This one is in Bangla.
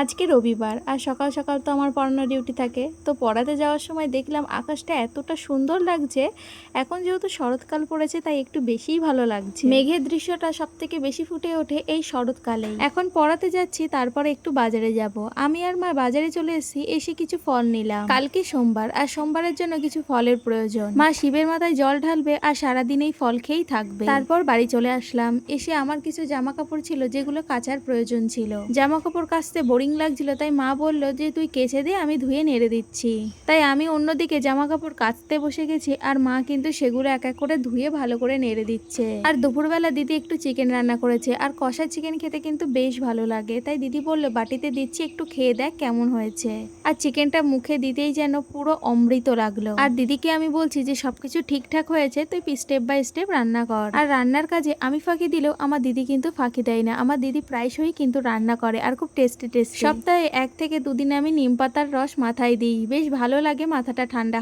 আজকে রবিবার আর সকাল সকাল তো আমার পড়ানোর ডিউটি থাকে। তো পড়াতে যাওয়ার সময় দেখলাম আকাশটা এতটা সুন্দর লাগছে। এখন যেহেতু শরৎকাল পড়েছে তাই একটু বেশিই ভালো লাগছে। মেঘের দৃশ্যটা সব থেকে বেশি ফুটে ওঠে এই শরৎকালেই। এখন পড়াতে যাচ্ছি, তারপরে একটু বাজারে যাব। আমি আর মা বাজারে চলে এসেছি, এসে কিছু ফল নিলাম। কালকে সোমবার, আর সোমবারের জন্য কিছু ফলের প্রয়োজন। মা শিবের মাথায় জল ঢালবে আর সারাদিন এই ফল খেয়েই থাকবে। তারপর বাড়ি চলে আসলাম। এসে আমার কিছু জামা কাপড় ছিল যেগুলো কাচার প্রয়োজন ছিল। জামা কাপড় কাচতে বোরিং লাগছিল, তাই মা বলল যে তুই কেচে দে, আমি ধুয়ে নেড়ে দিচ্ছি। তাই আমি অন্যদিকে জামা কাপড় কাচতে বসে গেছি, আর মা কিন্তু সেগুলো এক এক করে ধুয়ে ভালো করে নেড়ে দিচ্ছে। আর দুপুরবেলা দিদি একটু চিকেন রান্না করেছে, আর কষা চিকেন খেতে কিন্তু বেশ ভালো লাগে। তাই দিদি বলল বাটিতে দিচ্ছি, একটু খেয়ে দেখ কেমন হয়েছে। আর চিকেনটা মুখে দিতেই যেন পুরো অমৃত লাগলো। আর দিদিকে আমি বলছি যে সবকিছু ঠিকঠাক হয়েছে, তুই স্টেপ বাই স্টেপ রান্না কর। আর রান্নার কাজে আমি ফাঁকি দিলেও আমার দিদি কিন্তু ফাঁকি দেয় না। আমার দিদি প্রায়শই কিন্তু রান্না করে, আর খুব টেস্টি। সপ্তাহে 1 থেকে 2 দিন আমি নিম পাতার রস মাথায় দিই, বেশ ভালো লাগে, মাথাটা ঠান্ডা।